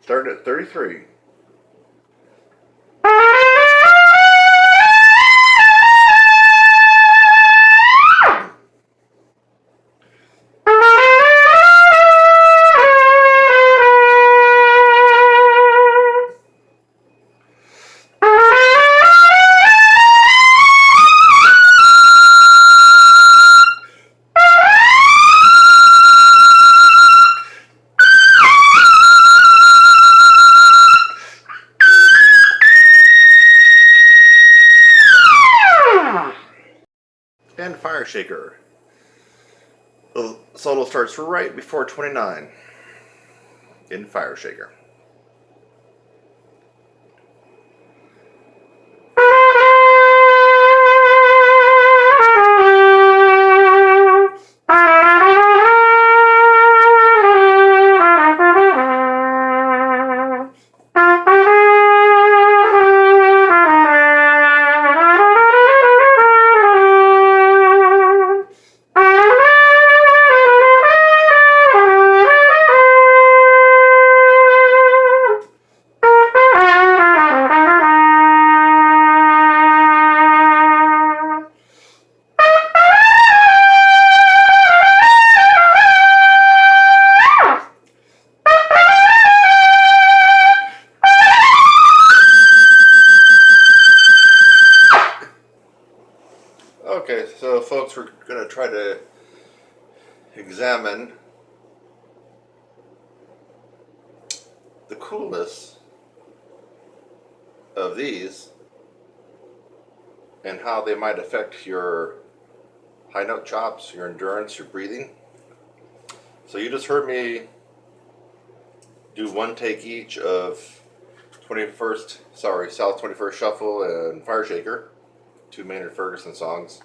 Starting at 33. And Fire Shaker. The solo starts right before 29 in Fire Shaker. Okay, so folks, we're going to try to examine the coolness of these and how they might affect your high note chops, your endurance, your breathing. So you just heard me do one take each of South 21st Shuffle and Fire Shaker, two Maynard Ferguson songs.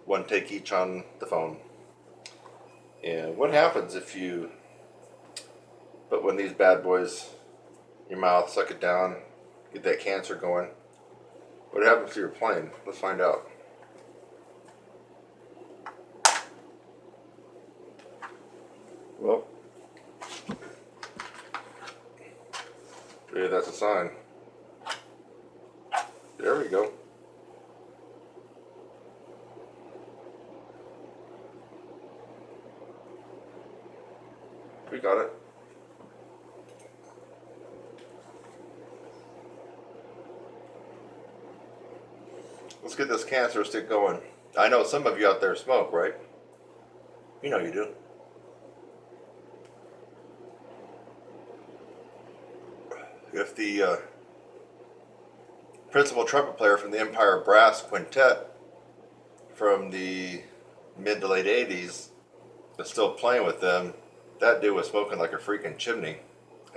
One take each on the phone. And what happens if you put one of these bad boys in your mouth, suck it down, get that cancer going? What happens to your plane? Let's find out. Well, maybe that's a sign. There we go. We got it. Let's get this cancer stick going. I know some of you out there smoke, right? You know you do. If the principal trumpet player from the Empire Brass Quintet from the mid to late 80s is still playing with them, that dude was smoking like a freaking chimney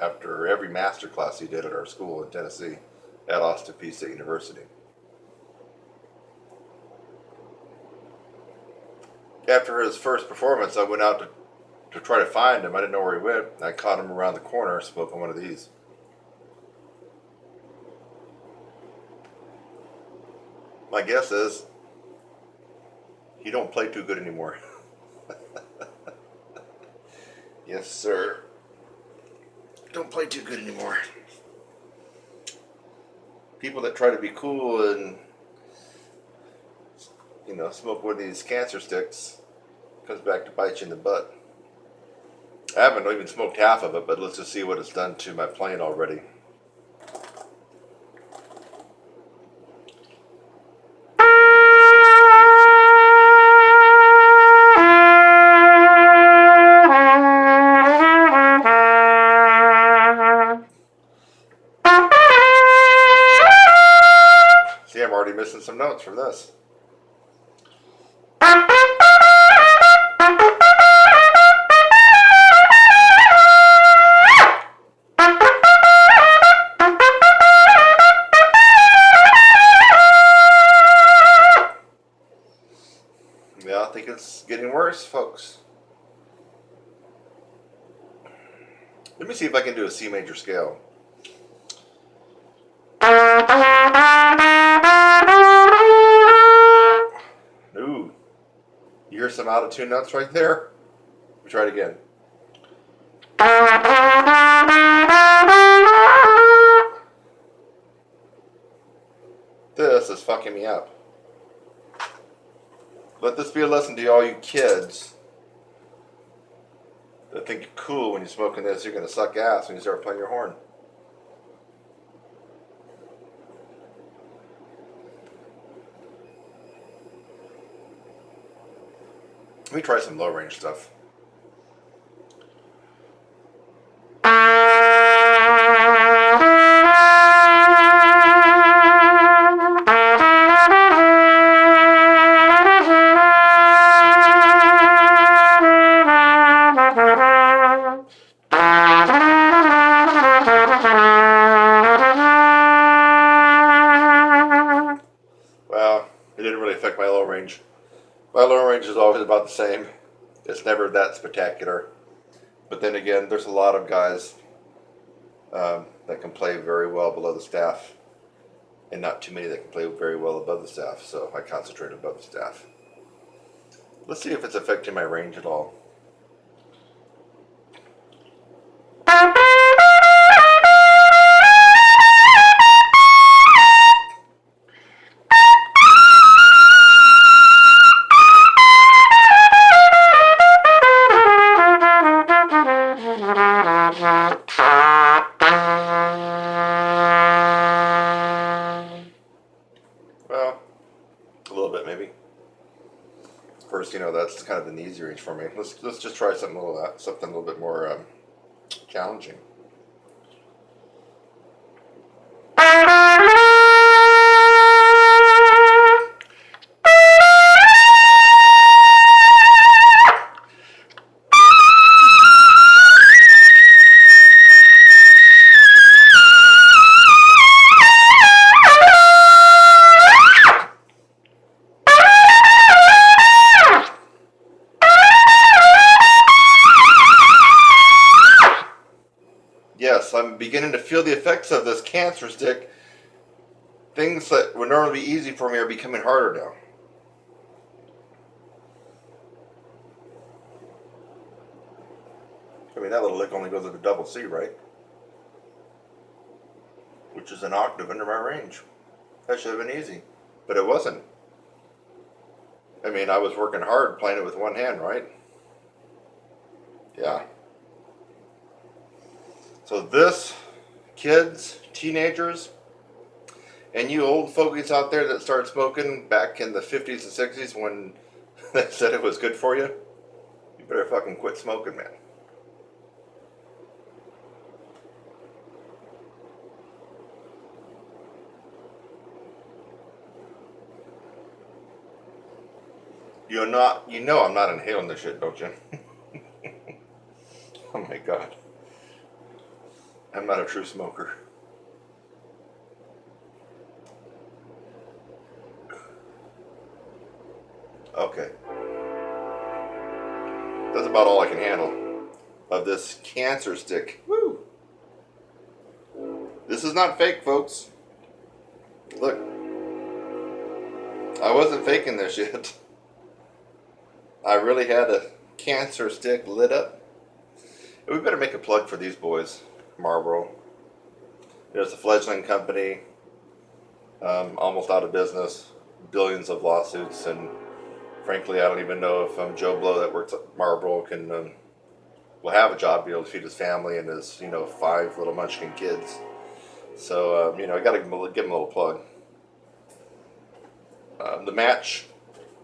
after every master class he did at our school in Tennessee at Austin Peay State University. After his first performance, I went out to try to find him. I didn't know where he went. I caught him around the corner smoking one of these. My guess is he don't play too good anymore. Yes, sir. Don't play too good anymore. People that try to be cool and, you know, smoke one of these cancer sticks comes back to bite you in the butt. I haven't even smoked half of it, but let's just see what it's done to my plane already. See, I'm already missing some notes from this. Yeah, I think it's getting worse, folks. Let me see if I can do a C major scale. Ooh, you hear some out of tune notes right there? Let me try it again. fucking me up. Let this be a lesson to all you kids that think you're cool when you're smoking this. You're going to suck ass when you start playing your horn. Let me try some low range stuff. Well, it didn't really affect my low range. My low range is always about the same. It's never that spectacular. But then again, there's a lot of guys that can play very well below the staff, and not too many that can play very well above the staff, so I concentrate above the staff. Let's see if it's affecting my range at all. Well, a little bit maybe. First, that's kind of an easy range for me. Let's just try something a little bit more challenging. Yes, I'm beginning to feel the effects of this cancer stick. Things that would normally be easy for me are becoming harder now. I mean, that little lick only goes to the double C, right? Which is an octave under my range. That should have been easy, but it wasn't. I mean, I was working hard playing it with one hand, right? Yeah. So this, kids, teenagers, and you old fogies out there that started smoking back in the 50s and 60s when they said it was good for you, you better fucking quit smoking, man. You know I'm not inhaling this shit, don't you? Oh my God. I'm not a true smoker. Okay. That's about all I can handle of this cancer stick. Woo! This is not fake, folks. Look. I wasn't faking this shit. I really had a cancer stick lit up. And we better make a plug for these boys. Marlboro. It's a fledgling company, almost out of business, billions of lawsuits, and frankly, I don't even know if Joe Blow that works at Marlboro will have a job, be able to feed his family and his 5 little munchkin kids. So I got to give him a little plug. The match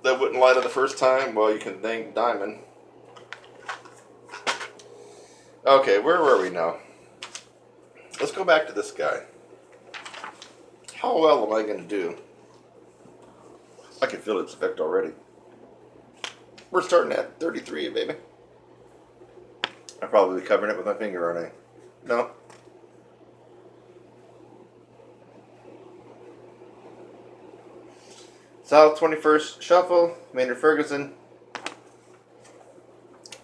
that wouldn't light up the first time, well, you can thank Diamond. Okay, where were we now? Let's go back to this guy. How well am I going to do? I can feel its effect already. We're starting at 33, baby. I'm probably covering it with my finger, aren't I? No. South 21st Shuffle, Maynard Ferguson.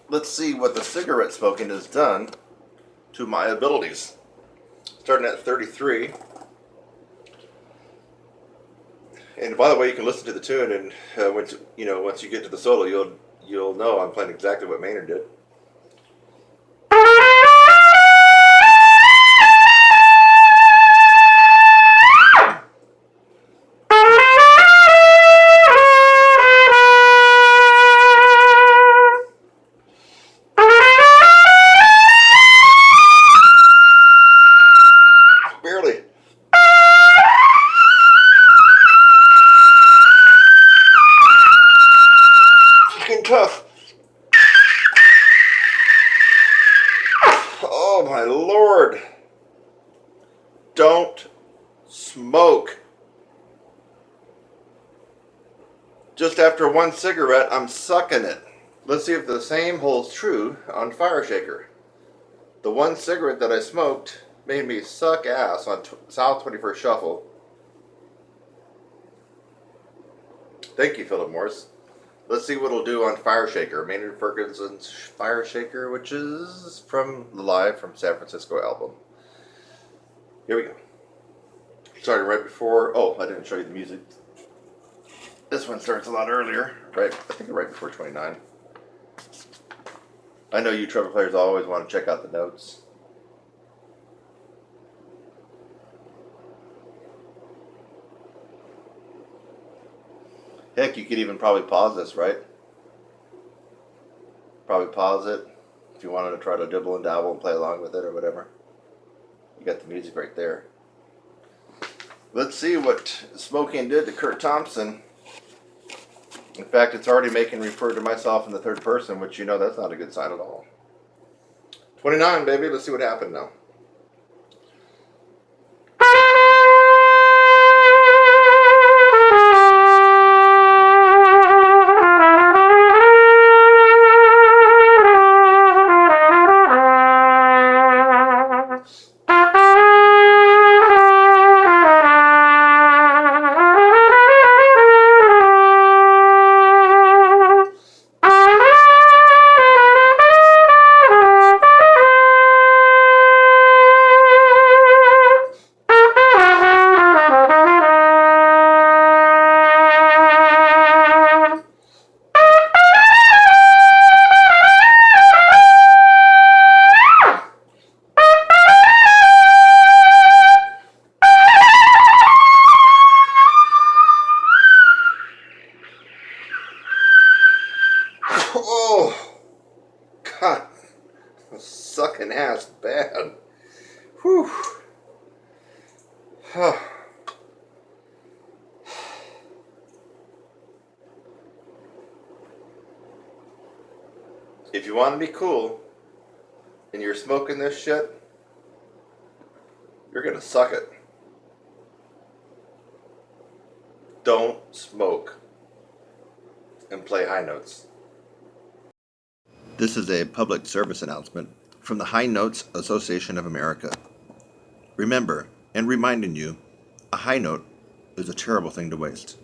Let's see what the cigarette smoking has done to my abilities. Starting at 33. And by the way, you can listen to the tune, and once you get to the solo, you'll know I'm playing exactly what Maynard did. Oh my Lord. Don't smoke. Just after one cigarette, I'm sucking it. Let's see if the same holds true on Fire Shaker. The one cigarette that I smoked made me suck ass on South 21st Shuffle. Thank you, Philip Morris. Let's see what it'll do on Fire Shaker, Maynard Ferguson's Fire Shaker, which is from the Live from San Francisco album. Here we go. Started right before, oh, I didn't show you the music. This one starts a lot earlier, right? I think right before 29. I know you trumpet players always want to check out the notes. Heck, you could even probably pause this, right? Probably pause it if you wanted to try to dibble and dabble and play along with it or whatever. You got the music right there. Let's see what smoking did to Kurt Thompson. In fact, it's already making me refer to myself in the third person, which you know that's not a good sign at all. 29, baby. Let's see what happened now. Oh, God, sucking ass bad. Whew. If you want to be cool and you're smoking this shit, you're gonna suck it. Don't smoke and play high notes. This is a public service announcement from the High Notes Association of America. Remember, and reminding you, a high note is a terrible thing to waste.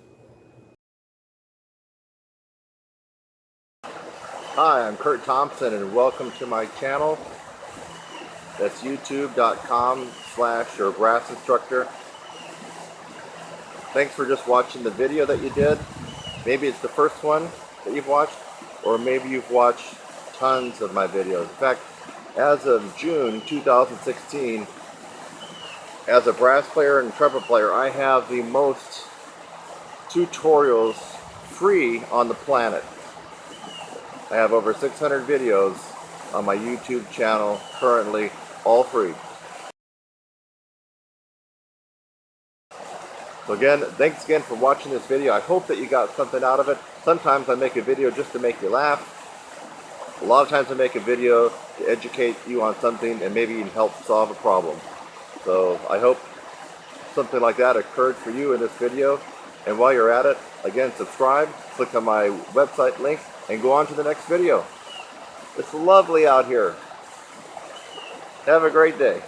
Hi, I'm Kurt Thompson and welcome to my channel. That's youtube.com/your brass instructor. Thanks for just watching the video that you did. Maybe it's the first one that you've watched, or maybe you've watched tons of my videos. In fact, as of June 2016, as a brass player and trumpet player, I have the most tutorials free on the planet. I have over 600 videos on my YouTube channel currently, all free. So again, thanks again for watching this video. I hope that you got something out of it. Sometimes I make a video just to make you laugh. A lot of times I make a video to educate you on something and maybe even help solve a problem. So I hope something like that occurred for you in this video. And while you're at it, again, subscribe, click on my website link, and go on to the next video. It's lovely out here. Have a great day.